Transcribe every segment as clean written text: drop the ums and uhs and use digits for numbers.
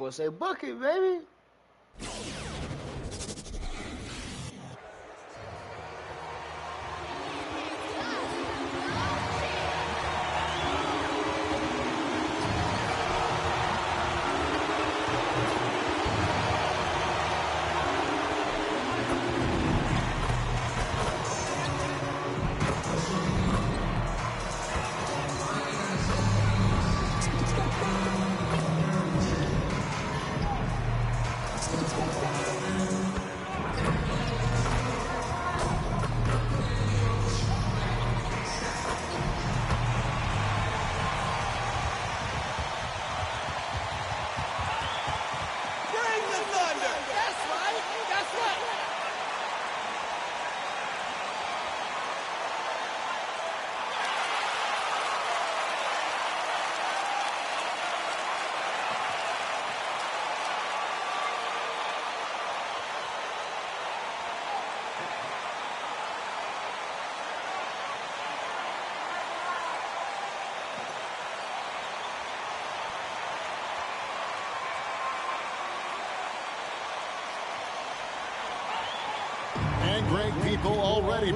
boy say, book it, baby. And great people already.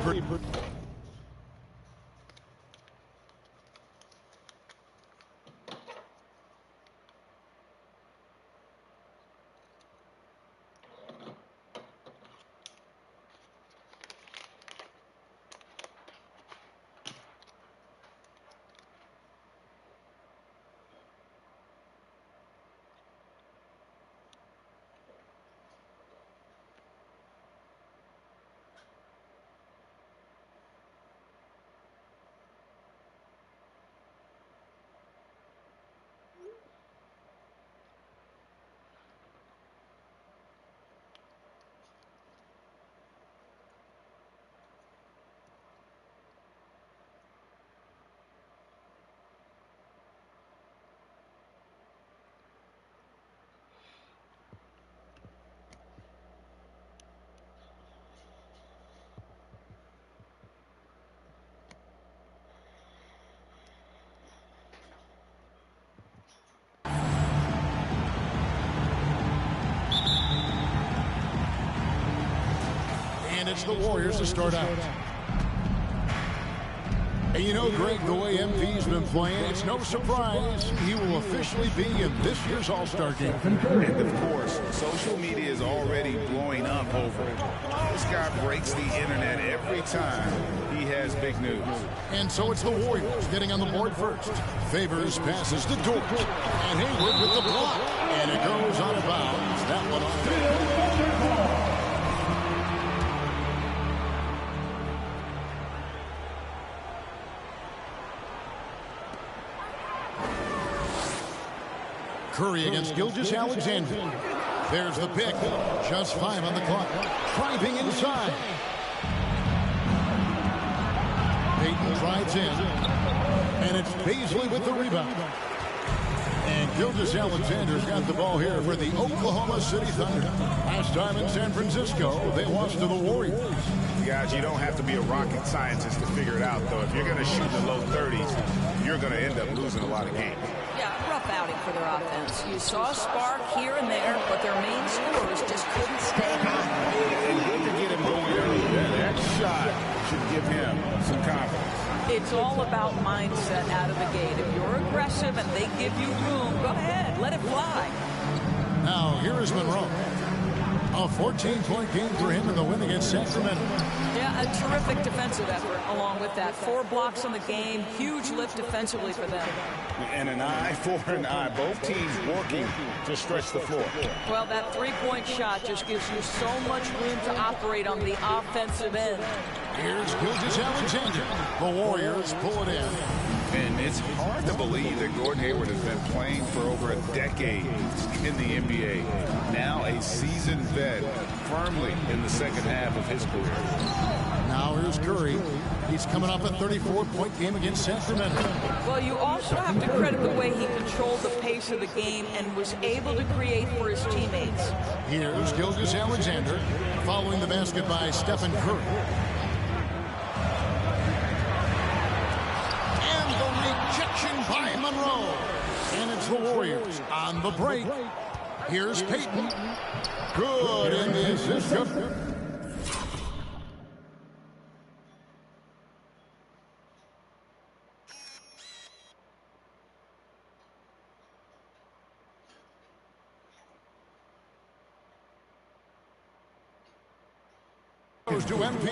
And it's the Warriors to start out. And you know, Greg, the way MV's been playing, it's no surprise he will officially be in this year's All-Star game. And of course, social media is already blowing up over it. This guy breaks the internet every time he has big news. And so it's the Warriors getting on the board first. Favors passes to Dort. And Hayward with the block. And it goes out of bounds. That one on. Curry against Gilgeous-Alexander. There's the pick. Just 5 on the clock. Driving inside. Payton drives in. And it's Paisley with the rebound. And Gilgeous-Alexander's got the ball here for the Oklahoma City Thunder. Last time in San Francisco, they lost to the Warriors. Guys, you don't have to be a rocket scientist to figure it out, though. If you're going to shoot in the low 30s, you're going to end up losing a lot of games. Yeah, rough outing for their offense. You saw a spark here and there, but their main scorers just couldn't stay hot. And good to get him going early. That shot should give him some confidence. It's all about mindset out of the gate. If you're aggressive and they give you room, go ahead, let it fly. Now, here is Monroe. A 14-point game for him in the win against Sacramento. Yeah, a terrific defensive effort along with that. 4 blocks on the game, huge lift defensively for them. And an eye for an eye. Both teams working to stretch the floor. Well, that 3-point shot just gives you so much room to operate on the offensive end. Here's Gilgeous-Alexander. The Warriors pull it in. And it's hard to believe that Gordon Hayward has been playing for over a decade in the NBA. Now a seasoned vet, firmly in the second half of his career. Now here's Curry. He's coming off a 34-point game against Sacramento. Well, you also have to credit the way he controlled the pace of the game and was able to create for his teammates. Here's Gilgeous-Alexander following the basket by Stephen Curry. By Monroe. And it's the Warriors on the break. Here's Peyton. Good in the assist. Goes to MP.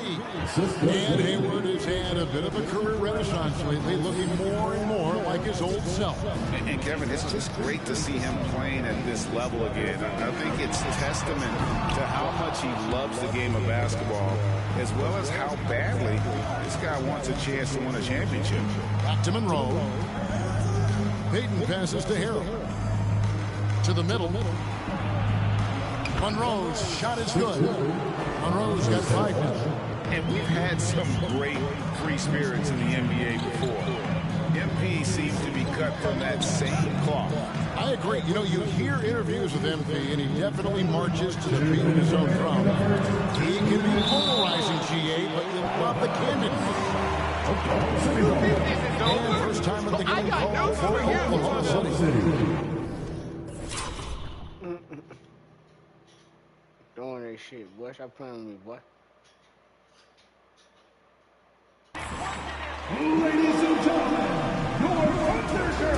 And Hayward has had a bit of a career renaissance lately, looking more and more like his old self. And Kevin, it's just great to see him playing at this level again. I think it's testament to how much he loves the game of basketball, as well as how badly this guy wants a chance to win a championship. Back to Monroe. Peyton passes to Harrell. To the middle. Monroe's shot is good. Monroe's got 5 now. And we've had some great free spirits in the NBA before. MP seems to be cut from that same cloth. I agree. You know, you hear interviews with MP, and he definitely marches to the beat of his own drum. He can be polarizing, GA, but you love the candid. And first time of the game called for Oklahoma City. Doing that shit, boy. Stop playing with me, boy. Ladies and gentlemen, your contender.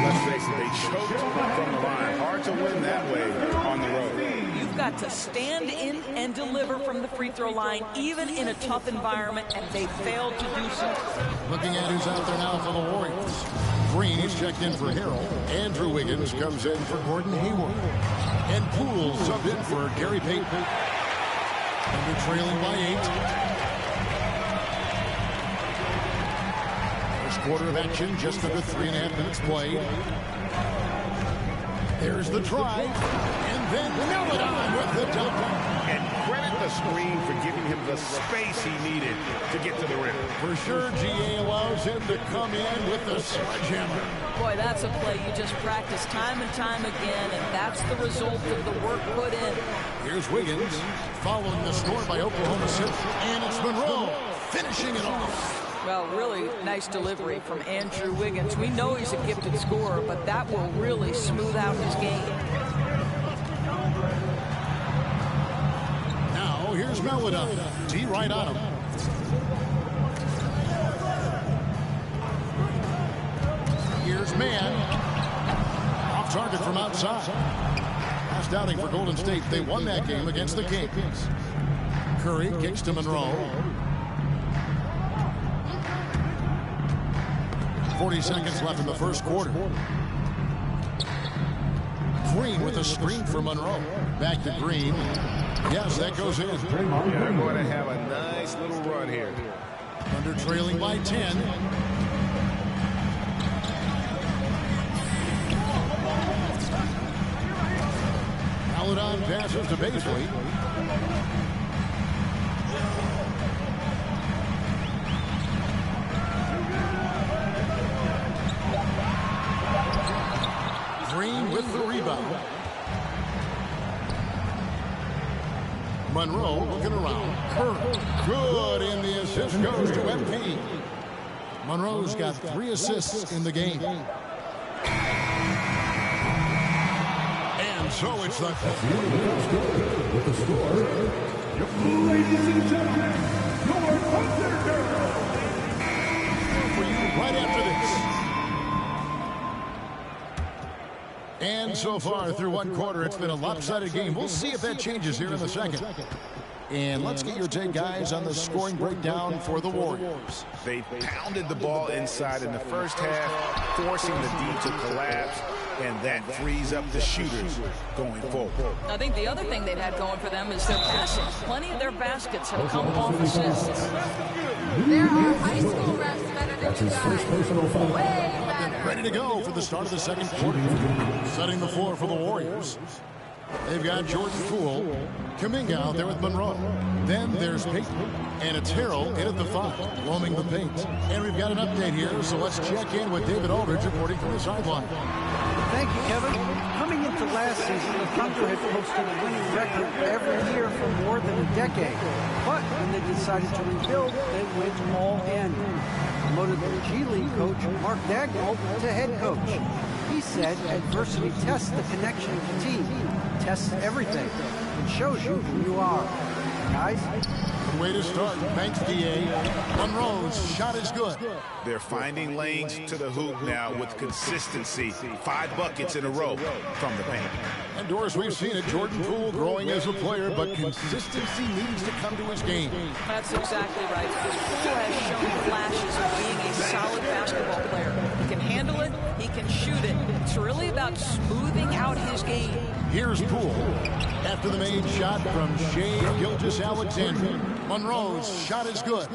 Let's face it, they choked from the line. Hard to win that way on the road. You've got to stand in and deliver from the free throw line, even in a tough environment, and they failed to do so. Looking at who's out there now for the Warriors. Green is checked in for Harrell. Andrew Wiggins comes in for Gordon Hayward. And Poole subbed in for Gary Payton. And they're trailing by 8. First quarter of action, just under 3.5 minutes played. There's the drive. And then Melodon with the dunk. And credit the screen for giving him the space he needed to get to the rim. For sure, GA allows him to come in with the sledgehammer. Boy, that's a play you just practice time and time again, and that's the result of the work put in. Here's Wiggins, following the score by Oklahoma City. And it's Monroe finishing it off. Well, really nice delivery from Andrew Wiggins. We know he's a gifted scorer, but that will really smooth out his game. Now, here's Melodon. T right on him. Here's Mann. Off target from outside. Last outing for Golden State. They won that game against the Kings. Curry kicks to Monroe. 40 seconds left in the first quarter. Green with a screen for Monroe. Back to Green. Yes, that goes in. They're going to have a nice little run here. Under trailing by 10. Melodon passes to Baisley. Green with the rebound. Monroe looking around. Curry, good in the assist, goes to MP. Monroe's got 3 assists in the game. And so it's the... With the score, ladies and gentlemen, your contender. For you right after this. And so far through one quarter, it's been a lopsided game. We'll see if that changes here in the second. And let's get your take, guys, on the scoring breakdown for the Warriors. They pounded the ball inside in the first half, forcing the D to collapse, and that frees up the shooters going forward. I think the other thing they've had going for them is their passing. Plenty of their baskets have come off assists. There are high school refs better than you guys. Way better. Ready to go for the start of the second quarter. Setting the floor for the Warriors. They've got Jordan Poole, Kuminga out there with Monroe. Then there's Peyton, and it's Harrell in at the 5, roaming the paint. And we've got an update here, so let's check in with David Aldridge reporting from the sideline. Thank you, Kevin. Coming into last season, the Thunder had posted a winning record every year for more than a decade. But when they decided to rebuild, they went all in. Promoted their G League coach, Mark Dagnall, to head coach. He He said adversity tests the connection of the team, tests everything, and shows you who you are. Guys? Good way to start. Thanks, D.A. Monroe's shot is good. They're finding lanes to the hoop now with consistency. 5 buckets in a row from the paint. And Doris, we've seen it. Jordan Poole growing as a player, but consistency needs to come to his game. That's exactly right. Poole has shown flashes of being a solid basketball player. He can handle it. He can shoot it. It's really about smoothing out his game. Here's Poole. After the made shot from Shea Gilgeous-Alexander. Monroe's shot is good.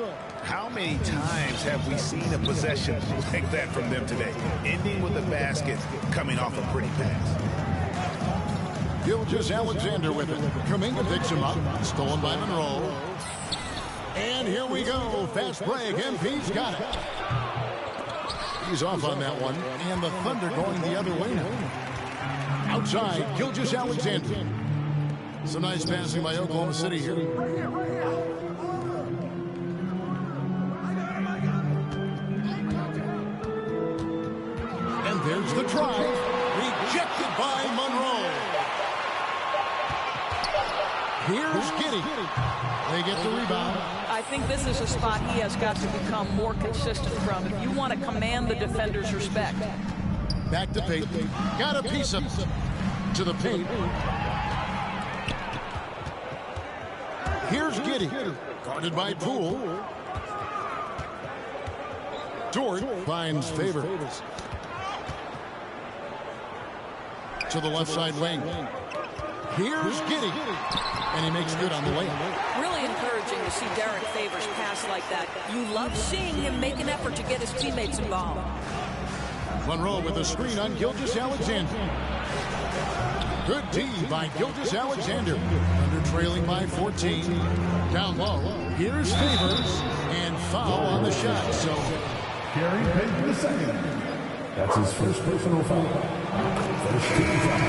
How many times have we seen a possession like that from them today? Ending with a basket, coming off a pretty pass. Gilgeous-Alexander with it. Kuminga picks him up. Stolen by Monroe. And here we go. Fast break. MP's got it. He's off on that one. And the Thunder going the other way now. Outside, Gilgeous-Alexander. Some nice passing by Oklahoma City here. And there's the drive. Rejected by Monroe. Here's Giddey. They get the rebound. I think this is a spot he has got to become more consistent from if you want to command the defender's respect. Back to Payton. Got a piece of it. To the paint. Here's Giddey. Guarded by Poole. Dort finds Favor. To the left side wing. Here's Giddey. And he makes good on the layup. Really encouraging to see Derek Favors pass like that. You love seeing him make an effort to get his teammates involved. Monroe with a screen on Gilgeous-Alexander. Good D by Gilgeous-Alexander. Under trailing by 14. Down low. Here's Favors. And foul on the shot. So Gary Payton II. That's his first personal foul. First team foul.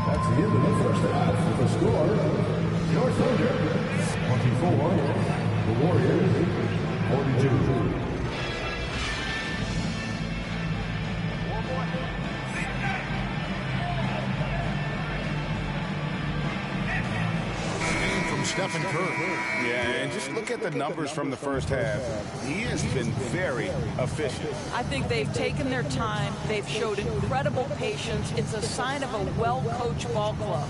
That's the end of the first half with a score. Your Thunder 24. The Warriors 42. Stephen Curry. Yeah, and just look at the numbers from the first half. He has been very efficient. I think they've taken their time. They've showed incredible patience. It's a sign of a well-coached ball club.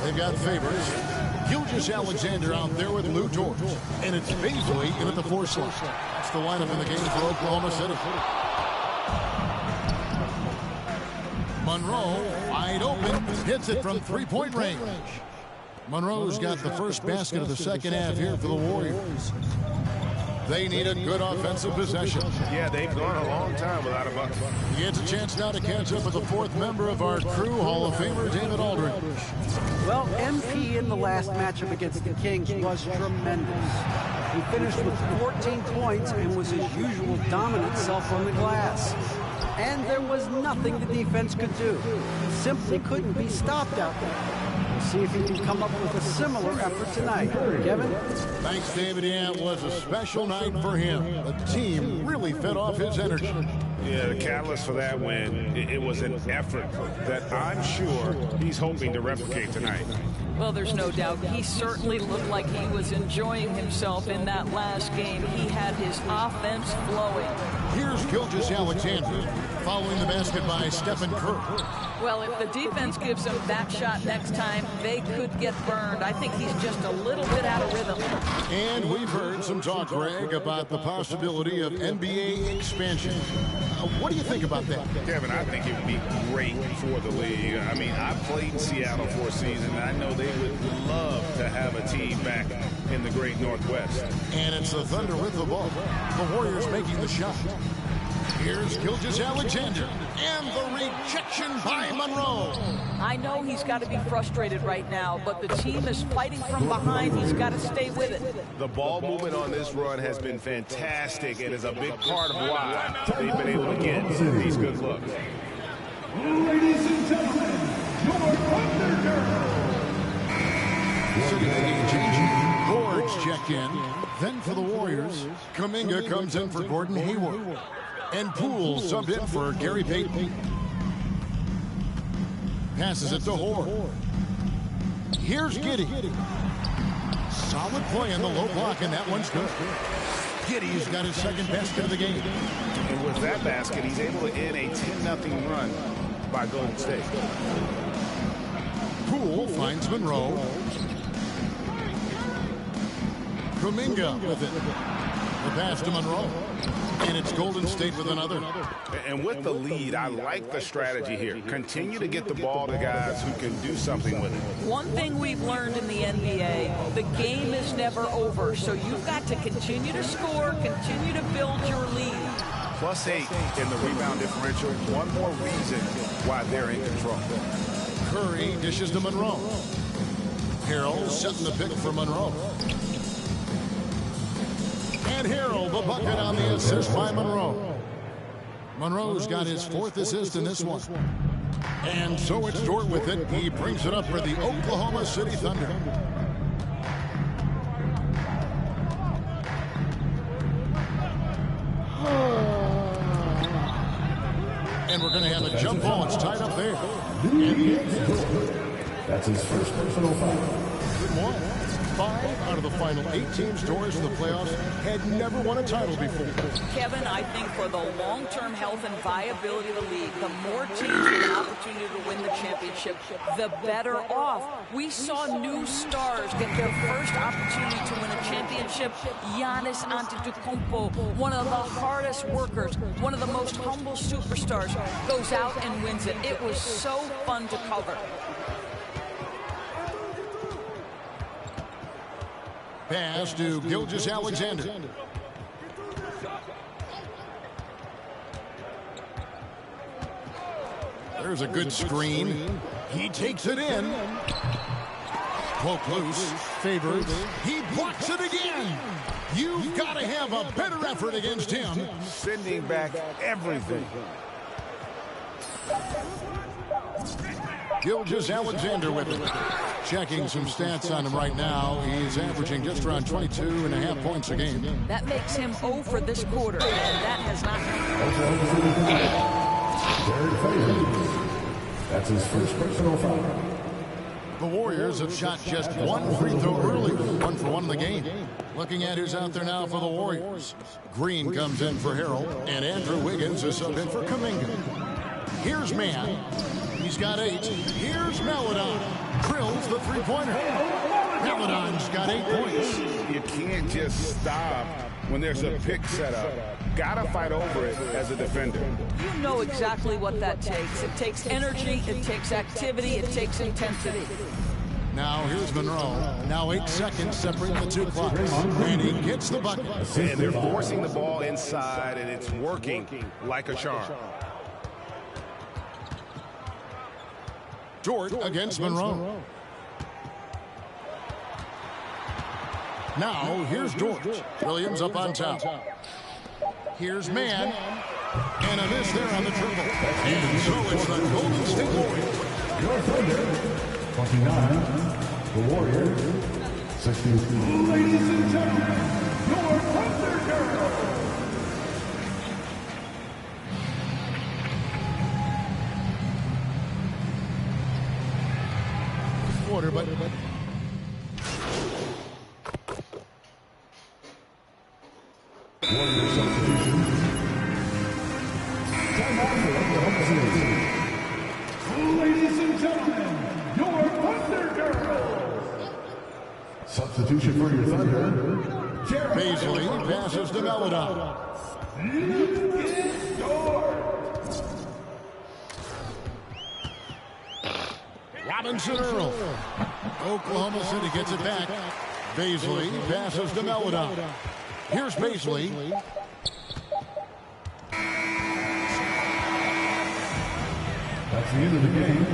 They've got Favors. Gilgeous-Alexander out there with Lou Dort. And it's Baisley in at the 4 slot. That's the lineup in the game for Oklahoma City. Monroe, wide open, hits it from three-point range. Monroe's got the first basket of the second half here for the Warriors. They need a good offensive possession. Yeah, they've gone a long time without a bucket. He gets a chance now to catch up with the 4th member of our crew, Hall of Famer David Aldridge. Well, MP in the last matchup against the Kings was tremendous. He finished with 14 points and was his usual dominant self on the glass. And there was nothing the defense could do. Simply couldn't be stopped out there. We'll see if he can come up with a similar effort tonight. Kevin? Thanks, David. Yeah, it was a special night for him. The team really fed off his energy. Yeah, the catalyst for that win, it was an effort that I'm sure he's hoping to replicate tonight. Well, there's no doubt. He certainly looked like he was enjoying himself in that last game. He had his offense flowing. Here's Gilgeous-Alexander following the basket by Stephen Curry. Well, if the defense gives him that shot next time, they could get burned. I think he's just a little bit out of rhythm. And we've heard some talk, Greg, about the possibility of NBA expansion. What do you think about that? Kevin, I think it would be great for the league. I mean, I've played in Seattle for a season, and I know they would love to have a team back in the great Northwest. And it's the Thunder with the ball. The Warriors making the shot. Here's Gilgeous-Alexander, and the rejection by Monroe. I know he's got to be frustrated right now, but the team is fighting from behind. He's got to stay with it. The ball movement on this run has been fantastic and is a big part of why they've been able to get these good looks. Ladies and gentlemen, your Thunder Girls. City making a change. Boards check in. Then for the Warriors, Kuminga comes in for Gordon Hayward. And Poole subbed in for Gary Payton. Passes it to Hoare. Here's Giddey. Solid play in the low block, and that one's good. Giddey's got his second basket of the game. And with that basket, he's able to end a 10-0 run by Golden State. Poole finds Monroe. Kuminga with it. The pass to Monroe. And it's Golden State with another. And with the lead, I like the strategy here. Continue to get the ball to guys who can do something with it. One thing we've learned in the NBA, the game is never over. So you've got to continue to score, continue to build your lead. +8 in the rebound differential. One more reason why they're in control. Curry dishes to Monroe. Harrell setting the pick for Monroe. And Harrell, the bucket on the assist by Monroe. Monroe's got his fourth assist in this one. And so it's Dort with it. He brings it up for the Oklahoma City Thunder. And we're going to have a jump ball. It's tied up there. That's his first personal foul. Good one. 5 out of the final 8 teams doors to the playoffs had never won a title before. Kevin, I think for the long-term health and viability of the league, the more teams with an opportunity to win the championship, the better off. We saw new stars get their first opportunity to win a championship. Giannis Antetokounmpo, one of the hardest workers, one of the most humble superstars, goes out and wins it. It was so fun to cover. Pass to Gilgeous-Alexander. There's a good screen. He takes it in. Poke loose. Favors. He blocks it again. You've got to have a better effort against him. Sending back everything. Gilgeous-Alexander with it. Checking some stats on him right now. He's averaging just around 22.5 points a game. That makes him 0 for this quarter, and that has not... That's his first personal foul. The Warriors have shot just one free throw early. 1 for 1 in the game. Looking at who's out there now for the Warriors. Green comes in for Harrell, and Andrew Wiggins is subbed in for Kuminga. Here's Mann. He's got 8. Here's Maledon. Drills the three-pointer. Maledon's got 8 points. You can't just stop when there's a pick set up. Gotta fight over it as a defender. You know exactly what that takes. It takes energy, it takes activity, it takes intensity. Now here's Monroe. Now 8 seconds separating the two clocks. And he gets the bucket. And they're forcing the ball inside, and it's working like a charm. Dort against Monroe. Now, here's Dort. Williams up on top. Here's Mann. And a miss there on the triple. And so it's the Golden State Warriors. Your Thunder, 29. The Warriors, 62. Ladies and gentlemen, your Thunder Girls. Quarter, but Warrior substitution. Time out for Oklahoma City. Ladies and gentlemen, your Thunder Girls. Substitution for your Thunder. Beasley passes to Maledon. Robinson Earl. Oklahoma City gets it back. Beasley passes to Maledon. Here's Beasley. That's the end of the game.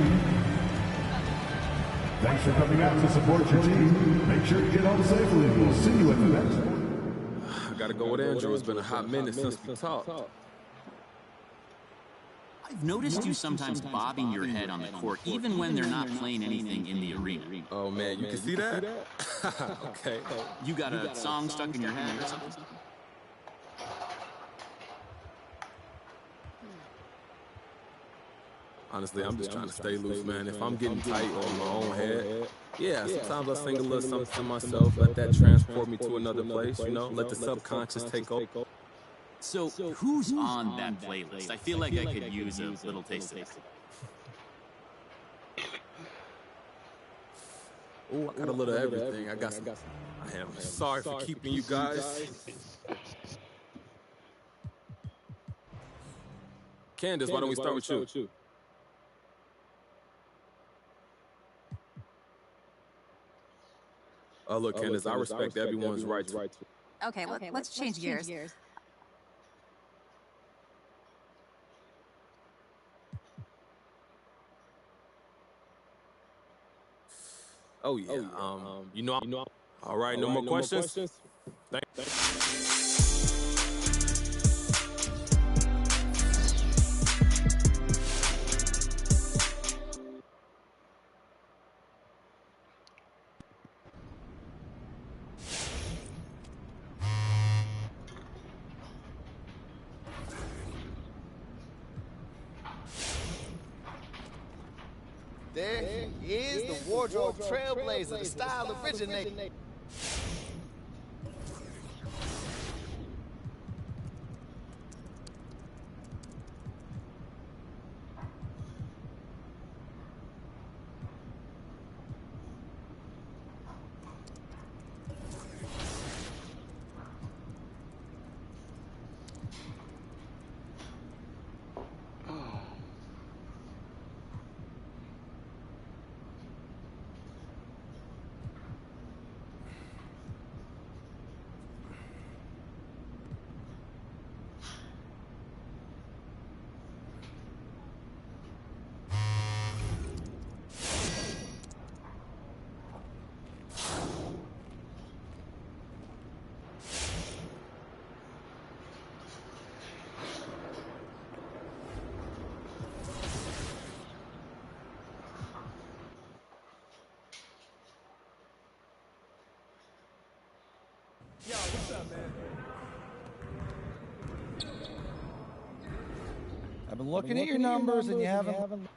Thanks for coming out to support your team. Make sure you get home safely. We'll see you at the next one. I gotta go with Andrew. It's been a hot minute since we talked. I've noticed you sometimes bobbing your head on the court, even when they're not playing anything in the arena. Oh, man, you can see that? Okay. You got a song stuck in your head or something? Honestly, I'm just trying to stay loose, man. If I'm getting tight on my own head, yeah, sometimes I sing a little something to myself, let that transport me to another place, you know, let the subconscious take over. So, who's on that playlist? I feel like I could use a little taste of it. Oh, I got a little of everything. I got some. I am sorry for keeping you guys. Candace, why don't we start with you? Oh, look, Candace, I respect everyone's right to. Okay, let's change gears. Oh, yeah. You know. All right, no more questions? Thanks. There he is, the wardrobe trailblazer, the style originator. Yo, what's up, man? I've been looking at your numbers and you haven't...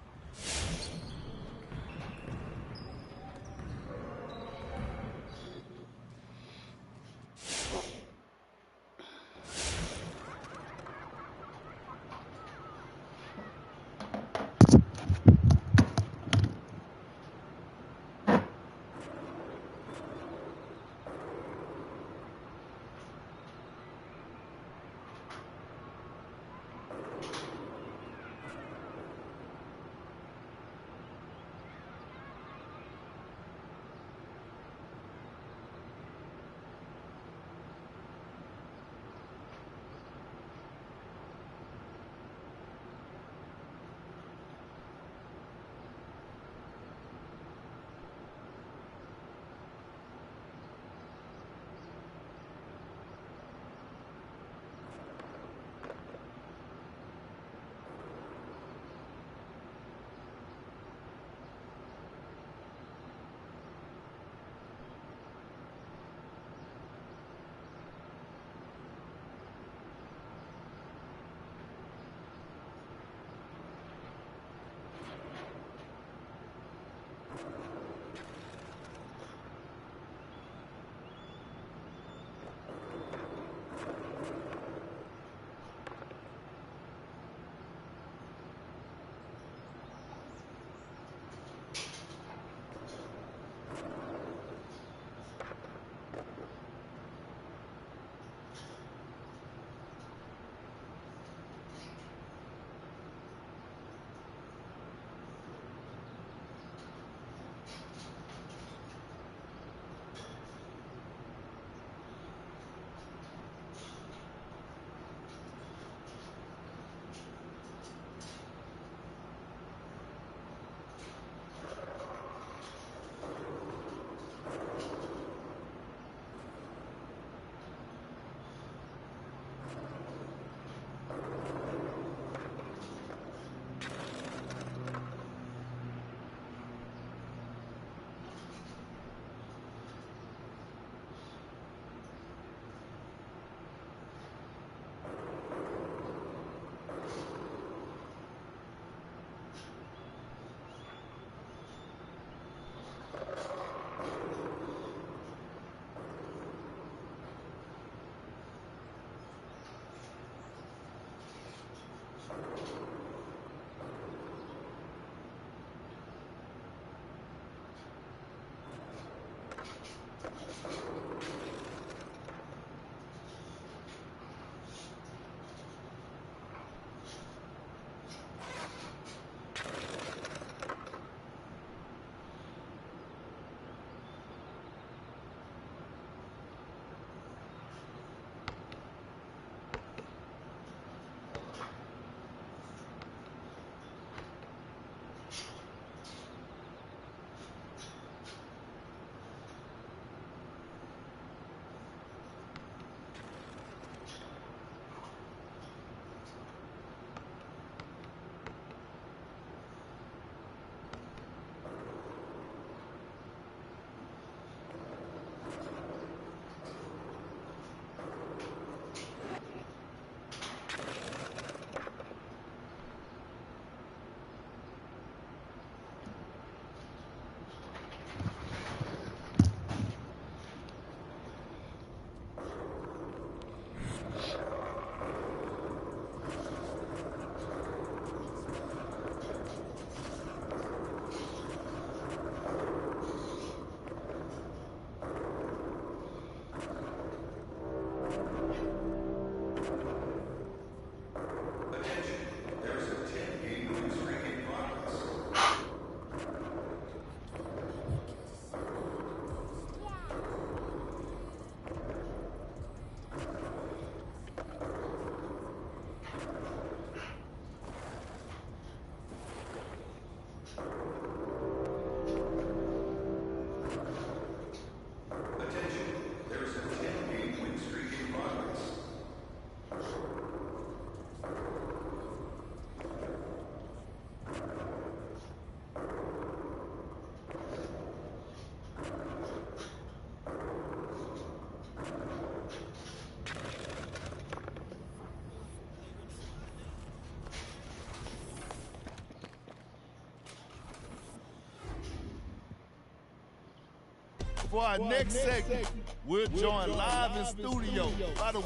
For our next segment, we're joined live in studio by the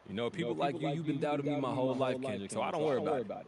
You know, people like you've been doubting me my whole life, Kendrick, so I don't worry about it.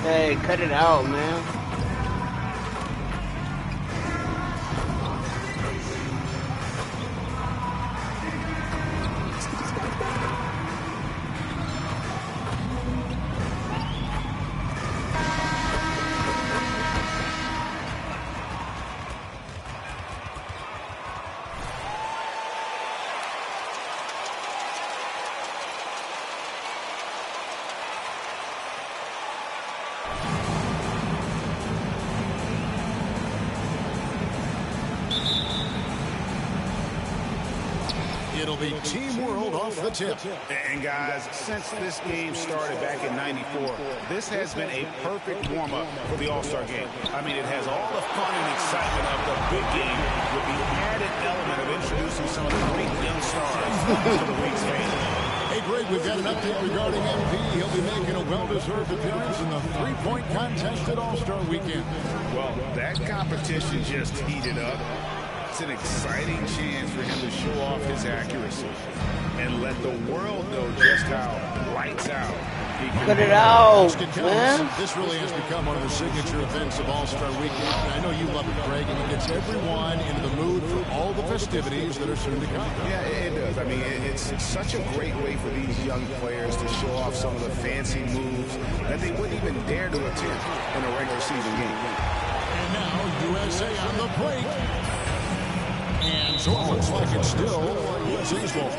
Hey, cut it out, man. It'll be Team World off the tip. And guys, since this game started back in '94, this has been a perfect warm-up for the All-Star game. I mean, it has all the fun and excitement of the big game with the added element of introducing some of the great young stars to the league's fans. Hey, Greg, we've got an update regarding MP. He'll be making a well-deserved appearance in the three-point contest at All-Star Weekend. Well, that competition just heated up. It's an exciting chance for him to show off his accuracy and let the world know just how lights out he can Cut it out, man. This really has become one of the signature events of All-Star Weekend. I know you love it, Greg, and it gets everyone into the mood for all the festivities that are soon to come. Yeah, it does. I mean, it's such a great way for these young players to show off some of the fancy moves that they wouldn't even dare to attempt in a regular season game. And now, USA on the break. And so it looks like it's still USA's ball.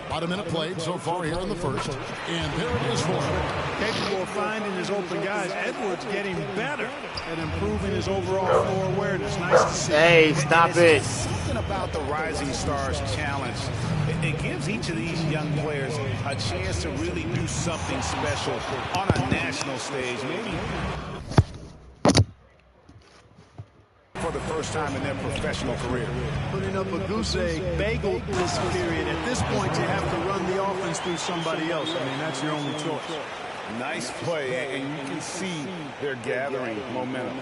About a minute played so far here in the first. And there it is for him. Capable of finding his open guys. Edwards getting better at improving his overall floor awareness. Nice to see. Hey, stop it. Something about the Rising Stars Challenge. It gives each of these young players a chance to really do something special on a national stage. Maybe for the first time in their professional career. Putting up a goose egg, bagel this period. At this point, you have to run the offense through somebody else. I mean, that's your only choice. Nice play, and you can see they're gathering momentum.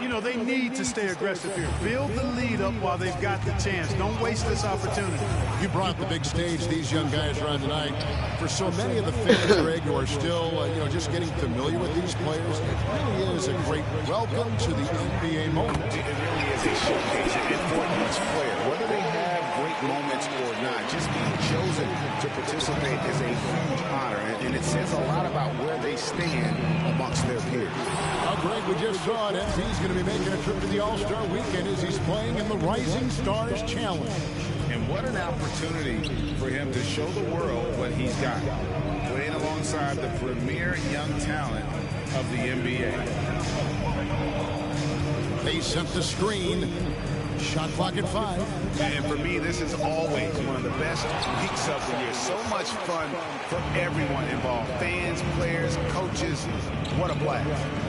You know, they need to stay aggressive here. Build the lead up while they've got the chance. Don't waste this opportunity. You brought the big stage these young guys are on tonight. For so many of the fans, Greg, who are still, just getting familiar with these players, it really is a great welcome to the NBA moment. It really is a showcase, and for each player, whether they have great moments or not, just being chosen to participate is a huge honor, and it says a lot about where they stand amongst their peers. Greg, we just saw it. MP's going to be making a trip to the All-Star Weekend as he's playing in the Rising Stars Challenge. And what an opportunity for him to show the world what he's got, playing alongside the premier young talent of the NBA. They sent the screen. Shot clock at 5. And for me, this is always one of the best weeks of the year. So much fun for everyone involved. Fans, players, coaches. What a blast.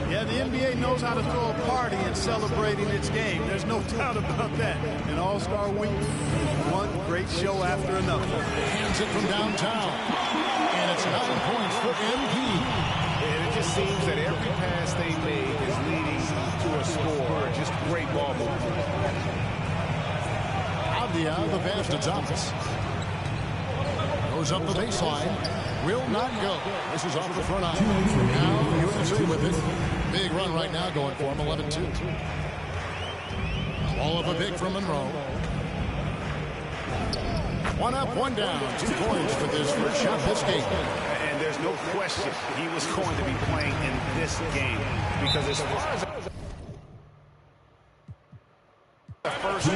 Yeah, the NBA knows how to throw a party in celebrating its game. There's no doubt about that. An All-Star week, one great show after another. Hands it from downtown. And it's 9 points for MP. And it just seems that every pass they make is leading to a score. Just great ball movement. The Vasta Thomas goes up the baseline. will not go. This is off the front eye. Now USA with it. Big run right now going for him, 11-2. All of a big from Monroe. One up, one down. 2 points with his first shot this game. And there's no question he was going to be playing in this game. Because as far as the first